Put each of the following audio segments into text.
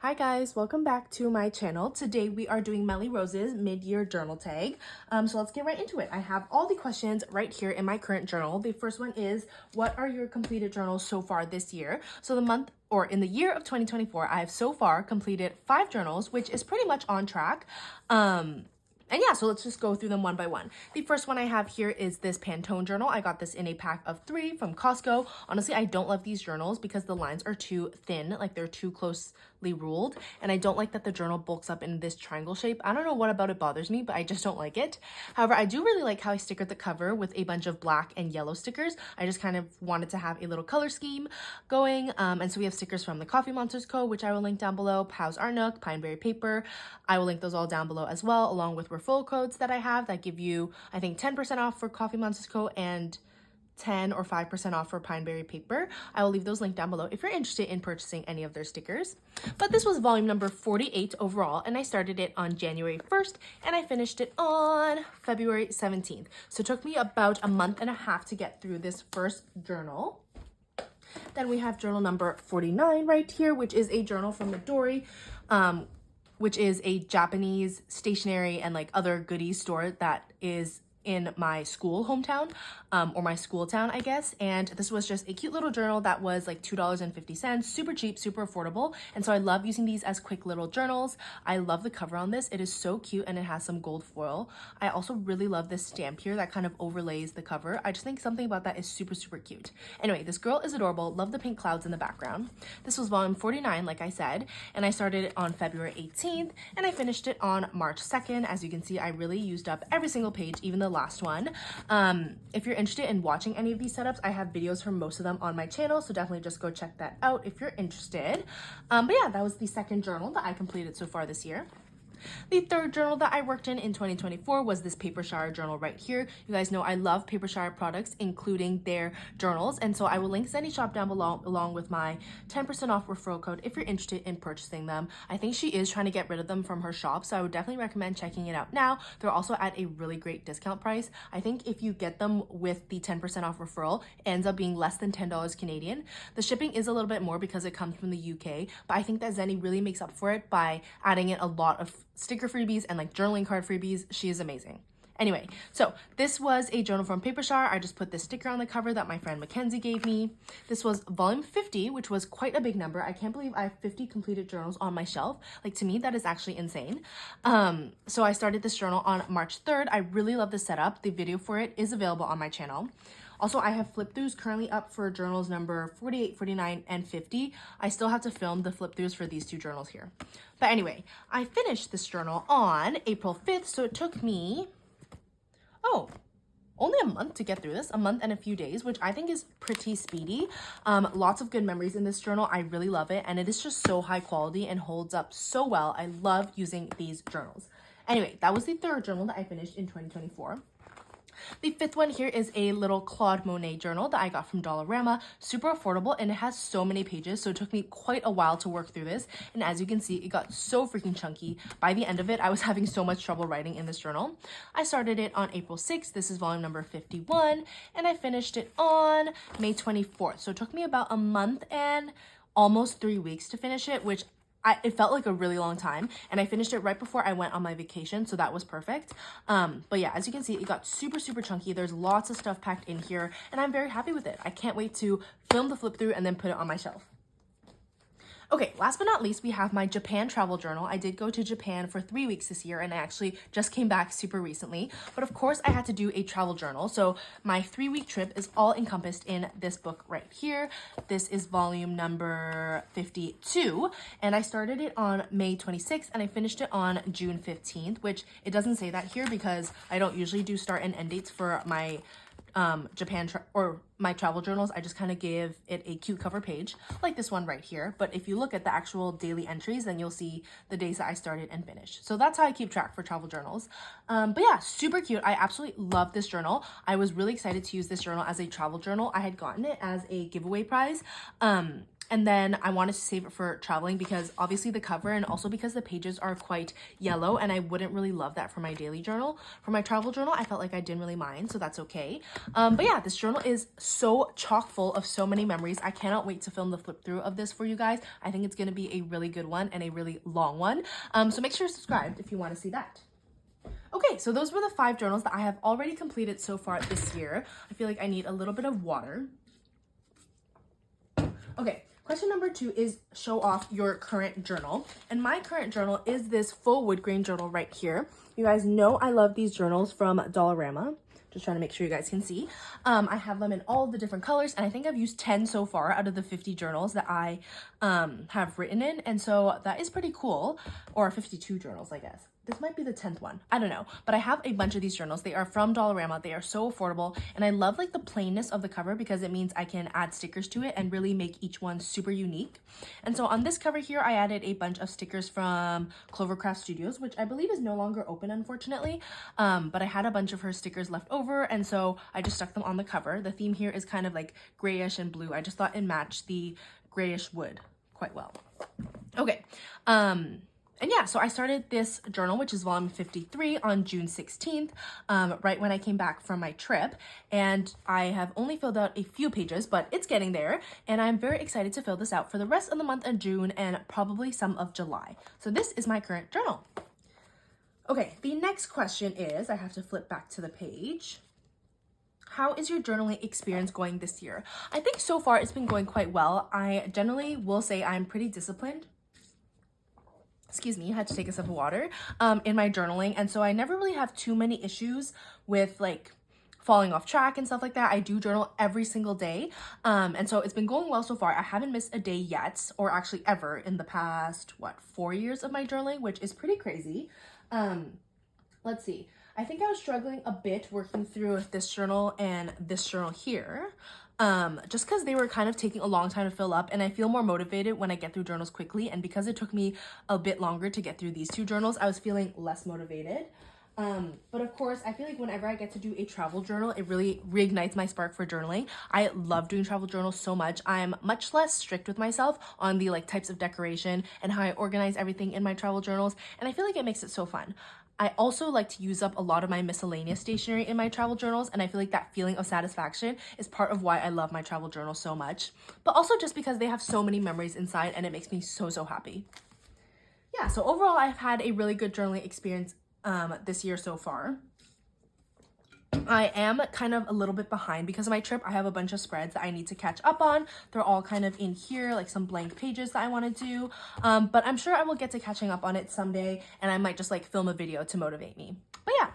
Hi guys, welcome back to my channel. Today we are doing Melyrose's mid-year journal tag. So let's get right into it. I have all the questions right here in my current journal. The first one is, what are your completed journals so far this year? So in the year of 2024, I have so far completed 5 journals, which is pretty much on track. And yeah, so let's just go through them one by one. The first one I have here is this Pantone journal. I got this in a pack of 3 from Costco. Honestly, I don't love these journals because the lines are too thin, like they're too closely ruled. And I don't like that the journal bulks up in this triangle shape. I don't know what about it bothers me, but I just don't like it. However, I do really like how I stickered the cover with a bunch of black and yellow stickers. I just kind of wanted to have a little color scheme going. And so we have stickers from the Coffee Monsters Co., which I will link down below, Pow's Art Nook, Pineberry Paper. I will link those all down below as well, along with referral codes that I have that give you, I think, 10% off for Coffee Monsters Co. and 10 or 5% off for Pineberry Paper. I will leave those linked down below if you're interested in purchasing any of their stickers. But this was volume number 48 overall, and I started it on January 1st, and I finished it on February 17th. So it took me about a month and a half to get through this first journal. Then we have journal number 49 right here, which is a journal from the Theori, which is a Japanese stationery and like other goodies store that is in my school hometown, or my school town, I guess. And this was just a cute little journal that was like $2.50, super cheap, super affordable. And so I love using these as quick little journals. I love the cover on this. It is so cute and it has some gold foil. I also really love this stamp here that kind of overlays the cover. I just think something about that is super, super cute. Anyway, this girl is adorable. Love the pink clouds in the background. This was volume 49, like I said, and I started it on February 18th and I finished it on March 2nd. As you can see, I really used up every single page, even the last one. If you're interested in watching any of these setups, I have videos for most of them on my channel, so definitely just go check that out if you're interested. But yeah, that was the second journal that I completed so far this year. The third journal that I worked in 2024 was this papershire journal right here. You guys know I love papershire products, including their journals, and so I will link Zenny Shop down below along with my 10% off referral code if you're interested in purchasing them. I think she is trying to get rid of them from her shop, so I would definitely recommend checking it out now. They're also at a really great discount price. I think if you get them with the 10% off referral, it ends up being less than $10 Canadian. The shipping is a little bit more because it comes from the UK, but I think that Zenny really makes up for it by adding in a lot of sticker freebies and like journaling card freebies. She is amazing. Anyway, so this was a journal from Papershire. I just put this sticker on the cover that my friend Mackenzie gave me. This was volume 50, which was quite a big number. I can't believe I have 50 completed journals on my shelf. Like, to me, that is actually insane. So I started this journal on March 3rd. I really love the setup. The video for it is available on my channel. Also, I have flip-throughs currently up for journals number 48, 49, and 50. I still have to film the flip-throughs for these 2 journals here. But anyway, I finished this journal on April 5th, so it took me, only a month to get through this, a month and a few days, which I think is pretty speedy. Lots of good memories in this journal. I really love it, and it is just so high quality and holds up so well. I love using these journals. Anyway, that was the third journal that I finished in 2024. The fifth one here is a little Claude Monet journal that I got from Dollarama. Super affordable, and it has so many pages, so it took me quite a while to work through this. And as you can see, it got so freaking chunky. By the end of it, I was having so much trouble writing in this journal. I started it on April 6th. This is volume number 51, and I finished it on May 24th. So it took me about a month and almost 3 weeks to finish it, which it felt like a really long time, and I finished it right before I went on my vacation, so that was perfect. But yeah, as you can see, it got super, super chunky. There's lots of stuff packed in here, and I'm very happy with it. I can't wait to film the flip through and then put it on my shelf. Okay, last but not least, we have my Japan travel journal. I did go to Japan for 3 weeks this year, and I actually just came back super recently. But of course, I had to do a travel journal. So my 3-week trip is all encompassed in this book right here. This is volume number 52, and I started it on May 26th, and I finished it on June 15th, which it doesn't say that here because I don't usually do start and end dates for my my travel journals. I just kind of give it a cute cover page like this one right here. But if you look at the actual daily entries, then you'll see the days that I started and finished. So that's how I keep track for travel journals. But yeah, super cute. I absolutely love this journal. I was really excited to use this journal as a travel journal. I had gotten it as a giveaway prize And then I wanted to save it for traveling because obviously the cover and also because the pages are quite yellow and I wouldn't really love that for my daily journal. For my travel journal, I felt like I didn't really mind, so that's okay. But yeah, this journal is so chock full of so many memories. I cannot wait to film the flip through of this for you guys. I think it's going to be a really good one and a really long one. So make sure to subscribe if you want to see that. Okay, so those were the 5 journals that I have already completed so far this year. I feel like I need a little bit of water. Okay, question number 2 is show off your current journal. And my current journal is this full wood grain journal right here. You guys know I love these journals from Dollarama. Just trying to make sure you guys can see. I have them in all the different colors, and I think I've used 10 so far out of the 50 journals that I have written in, and so that is pretty cool. Or 52 journals, I guess. This might be the 10th one. I don't know. But I have a bunch of these journals. They are from Dollarama. They are so affordable. And I love like the plainness of the cover because it means I can add stickers to it and really make each one super unique. And so on this cover here, I added a bunch of stickers from Clovercraft Studios, which I believe is no longer open, unfortunately. But I had a bunch of her stickers left over. And so I just stuck them on the cover. The theme here is kind of like grayish and blue. I just thought it matched the grayish wood quite well. Okay. And yeah, so I started this journal, which is volume 53, on June 16th, right when I came back from my trip. And I have only filled out a few pages, but it's getting there. And I'm very excited to fill this out for the rest of the month of June and probably some of July. So this is my current journal. Okay, the next question is, I have to flip back to the page. How is your journaling experience going this year? I think so far it's been going quite well. I generally will say I'm pretty disciplined. Excuse me, I had to take a sip of water, in my journaling. And so I never really have too many issues with like falling off track and stuff like that. I do journal every single day. And so it's been going well so far. I haven't missed a day yet, or actually ever in the past, 4 years of my journaling, which is pretty crazy. Let's see. I think I was struggling a bit working through this journal and this journal here. Just because they were kind of taking a long time to fill up, and I feel more motivated when I get through journals quickly, and because it took me a bit longer to get through these 2 journals, I was feeling less motivated. But of course, I feel like whenever I get to do a travel journal, it really reignites my spark for journaling. I love doing travel journals so much. I'm much less strict with myself on the like types of decoration and how I organize everything in my travel journals, and I feel like it makes it so fun. I also like to use up a lot of my miscellaneous stationery in my travel journals, and I feel like that feeling of satisfaction is part of why I love my travel journals so much, but also just because they have so many memories inside and it makes me so happy. Yeah, so overall I've had a really good journaling experience this year so far. I am kind of a little bit behind because of my trip. I have a bunch of spreads that I need to catch up on. They're all kind of in here, like some blank pages that I want to do. But I'm sure I will get to catching up on it someday, and I might just like film a video to motivate me. But yeah.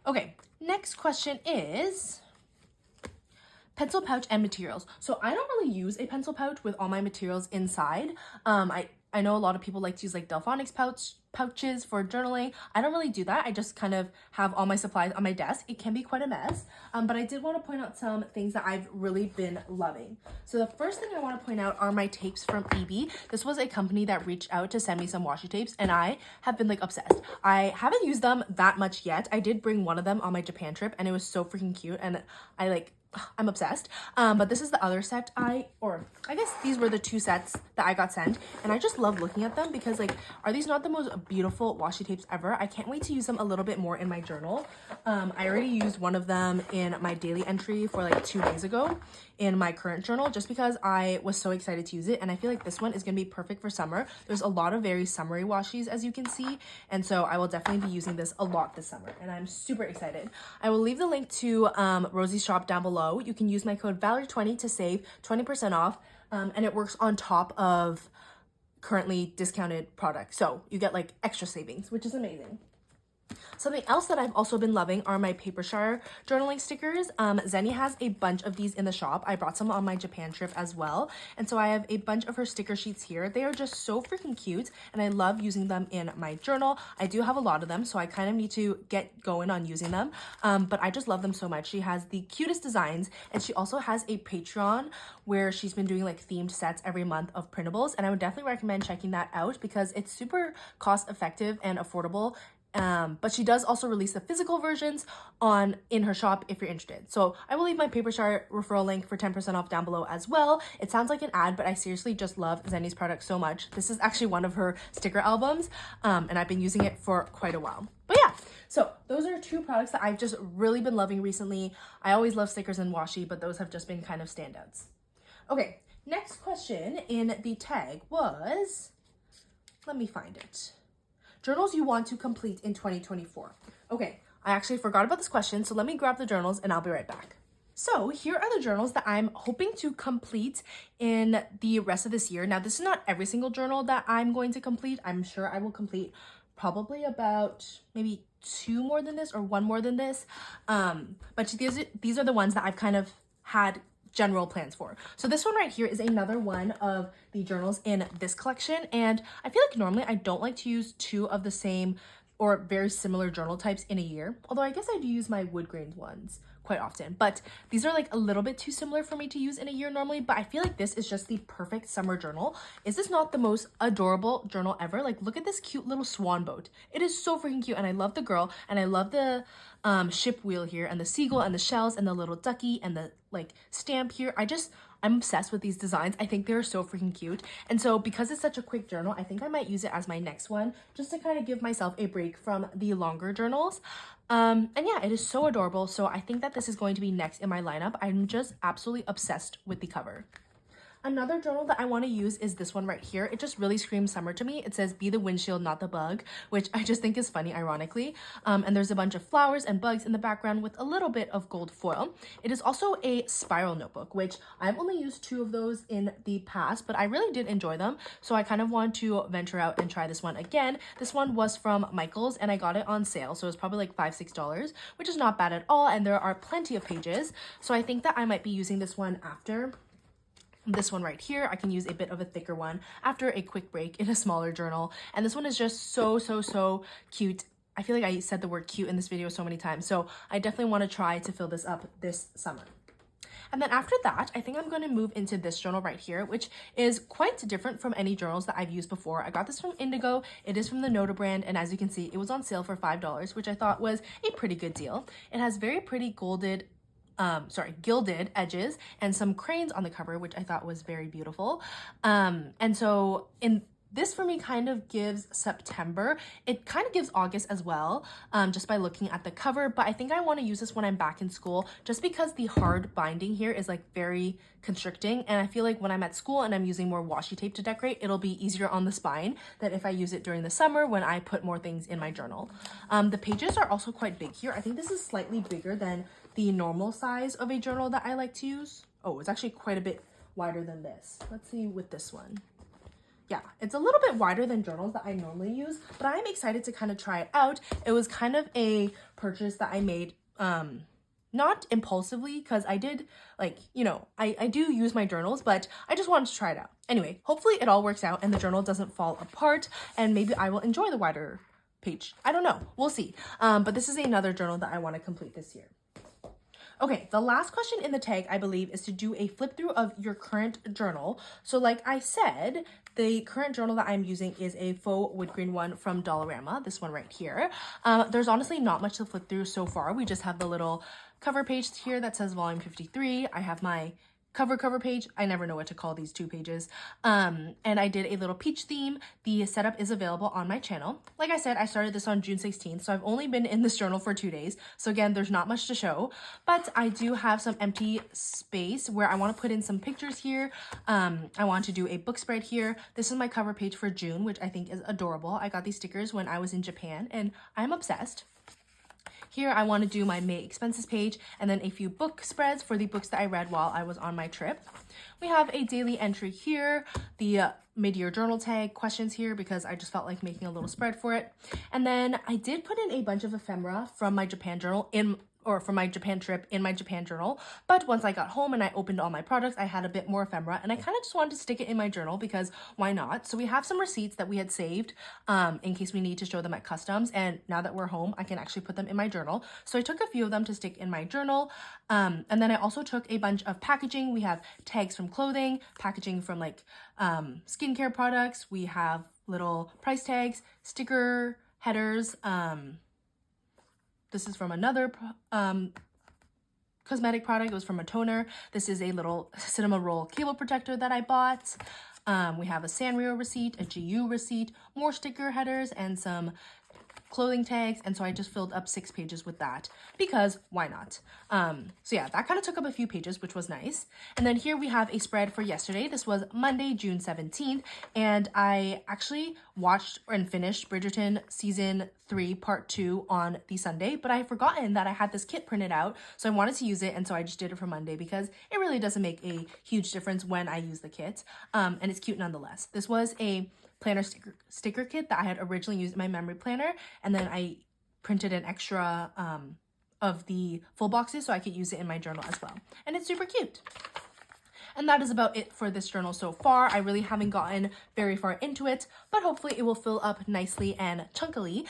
Okay, next question is pencil pouch and materials. So I don't really use a pencil pouch with all my materials inside. I know a lot of people like to use like Delphonics pouches for journaling. I don't really do that. I just kind of have all my supplies on my desk. It can be quite a mess, but I did want to point out some things that I've really been loving. So the first thing I want to point out are my tapes from EB. This was a company that reached out to send me some washi tapes, and I have been like obsessed. I haven't used them that much yet. I did bring one of them on my Japan trip, and it was so freaking cute, and I'm obsessed. But this is the other set I guess these were the 2 sets that I got sent, and I just love looking at them because like, are these not the most beautiful washi tapes ever? I can't wait to use them a little bit more in my journal. I already used one of them in my daily entry for like 2 days ago in my current journal, just because I was so excited to use it, and I feel like this one is going to be perfect for summer. There's a lot of very summery washis, as you can see, and so I will definitely be using this a lot this summer, and I'm super excited. I will leave the link to Rosie's shop down below. You can use my code Valerie20 to save 20% off, and it works on top of currently discounted products, so you get like extra savings, which is amazing. Something else that I've also been loving are my papershire journaling stickers. Zenny has a bunch of these in the shop. I brought some on my Japan trip as well, and so I have a bunch of her sticker sheets here. They are just so freaking cute, and I love using them in my journal. I do have a lot of them, so I kind of need to get going on using them, but I just love them so much. She has the cutest designs, and she also has a Patreon where she's been doing like themed sets every month of printables, and I would definitely recommend checking that out because it's super cost effective and affordable But she does also release the physical versions in her shop if you're interested. So I will leave my papershire referral link for 10% off down below as well. It sounds like an ad, but I seriously just love Zenny's product so much. This is actually one of her sticker albums, and I've been using it for quite a while. But yeah, so those are two products that I've just really been loving recently. I always love stickers and washi, but those have just been kind of standouts. Okay, next question in the tag was, let me find it. Journals you want to complete in 2024. Okay, I actually forgot about this question, so let me grab the journals and I'll be right back. So here are the journals that I'm hoping to complete in the rest of this year. Now, this is not every single journal that I'm going to complete. I'm sure I will complete probably about maybe 2 more than this or 1 more than this. But these are the ones that I've kind of had general plans for. So this one right here is another one of the journals in this collection, and I feel like normally I don't like to use 2 of the same or very similar journal types in a year, although I guess I do use my wood grained ones quite often, but these are like a little bit too similar for me to use in a year normally. But I feel like this is just the perfect summer journal. Is this not the most adorable journal ever? Like, look at this cute little swan boat. It is so freaking cute, and I love the girl, and I love the ship wheel here, and the seagull, and the shells, and the little ducky, and the like stamp here. I'm obsessed with these designs. I think they're so freaking cute. And so because it's such a quick journal, I think I might use it as my next one, just to kind of give myself a break from the longer journals. And yeah, it is so adorable. So I think that this is going to be next in my lineup. I'm just absolutely obsessed with the cover. Another journal that I want to use is this one right here. It just really screams summer to me. It says, "Be the windshield, not the bug," which I just think is funny, ironically. And there's a bunch of flowers and bugs in the background with a little bit of gold foil. It is also a spiral notebook, which I've only used 2 of those in the past, but I really did enjoy them. So I kind of want to venture out and try this one again. This one was from Michael's, and I got it on sale. So it was probably like $5-6, which is not bad at all. And there are plenty of pages. So I think that I might be using this one after this one right here. I can use a bit of a thicker one after a quick break in a smaller journal. And this one is just so cute. I feel like I said the word cute in this video so many times. So I definitely want to try to fill this up this summer. And then after that, I think I'm going to move into this journal right here, which is quite different from any journals that I've used before. I got this from Indigo. It is from the Notto brand. And as you can see, it was on sale for $5, which I thought was a pretty good deal. It has very pretty gilded edges and some cranes on the cover, which I thought was very beautiful. And so this for me kind of gives September. It kind of gives August as well, just by looking at the cover. But I think I want to use this when I'm back in school, just because the hard binding here is like very constricting. And I feel like when I'm at school and I'm using more washi tape to decorate, it'll be easier on the spine than if I use it during the summer when I put more things in my journal. The pages are also quite big here. I think this is slightly bigger than the normal size of a journal that I like to use. Oh, it's actually quite a bit wider than this. Let's see with this one. Yeah, it's a little bit wider than journals that I normally use, but I'm excited to kind of try it out. It was kind of a purchase that I made, not impulsively, because I did, like, you know, I do use my journals, but I just wanted to try it out. Anyway, hopefully it all works out and the journal doesn't fall apart, and maybe I will enjoy the wider page. I don't know. We'll see. But this is another journal that I want to complete this year. Okay, the last question in the tag, I believe, is to do a flip through of your current journal. So like I said, the current journal that I'm using is a faux wood grain one from Dollarama, this one right here. There's honestly not much to flip through so far. We just have the little cover page here that says volume 53. I have my cover page. I never know what to call these 2 pages. And I did a little peach theme. The setup is available on my channel. Like I said, I started this on June 16th, so I've only been in this journal for 2 days. So again, there's not much to show, but I do have some empty space where I want to put in some pictures here. I want to do a book spread here. This is my cover page for June, which I think is adorable. I got these stickers when I was in Japan and I'm obsessed. Here, I want to do my May expenses page and then a few book spreads for the books that I read while I was on my trip. We have a daily entry here, the mid-year journal tag questions here because I just felt like making a little spread for it. And then I did put in a bunch of ephemera from my Japan journal from my Japan trip in my Japan journal. But once I got home and I opened all my products, I had a bit more ephemera and I kind of just wanted to stick it in my journal because why not? So we have some receipts that we had saved in case we need to show them at customs. And now that we're home, I can actually put them in my journal. So I took a few of them to stick in my journal. And then I also took a bunch of packaging. We have tags from clothing, packaging from like skincare products. We have little price tags, sticker headers. This is from another cosmetic product. It was from a toner. This is a little cinema roll cable protector that I bought. We have a Sanrio receipt, a GU receipt, more sticker headers, and some clothing tags, and so I just filled up 6 pages with that because why not? So yeah, that kind of took up a few pages, which was nice. And then here we have a spread for yesterday. This was Monday, June 17th, and I actually watched and finished Bridgerton season 3 part 2 on the Sunday, but I had forgotten that I had this kit printed out, so I wanted to use it, and so I just did it for Monday because it really doesn't make a huge difference when I use the kit, and it's cute nonetheless. This was a planner sticker kit that I had originally used in my memory planner, and then I printed an extra of the full boxes so I could use it in my journal as well, and it's super cute. And that is about it for this journal so far. I really haven't gotten very far into it, but hopefully it will fill up nicely and chunkily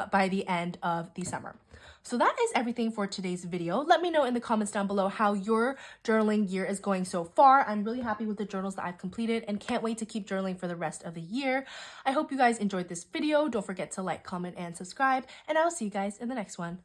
by the end of the summer. So that is everything for today's video. Let me know in the comments down below how your journaling year is going so far. I'm really happy with the journals that I've completed and can't wait to keep journaling for the rest of the year. I hope you guys enjoyed this video. Don't forget to like, comment, and subscribe, and I'll see you guys in the next one.